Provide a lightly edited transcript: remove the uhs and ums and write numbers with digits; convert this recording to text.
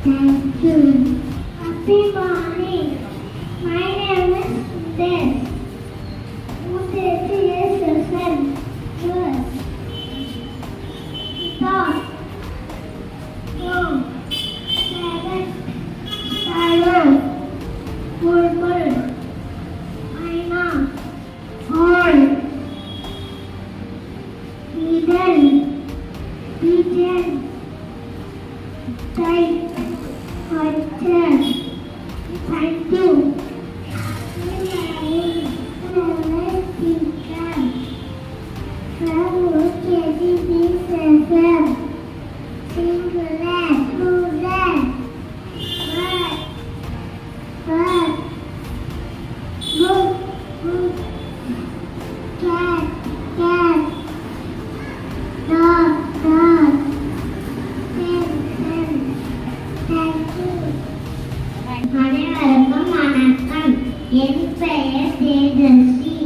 Thank you. Happy morning. My name is Des. Who is yourself? Yours. Dog. Dog. Parrot. Parrot. Bulbul. Aina. Hall. Eden. Pigeon. Kite. Hotel. Thank you. From UKG FM. Singular. Plural. Bird. Book. Book. Cat. Cat. Dog. Dog. Pen. Thank you. அனைவருக்கும் வணக்கம். என் பெயர் தேஜஸ்ரீ.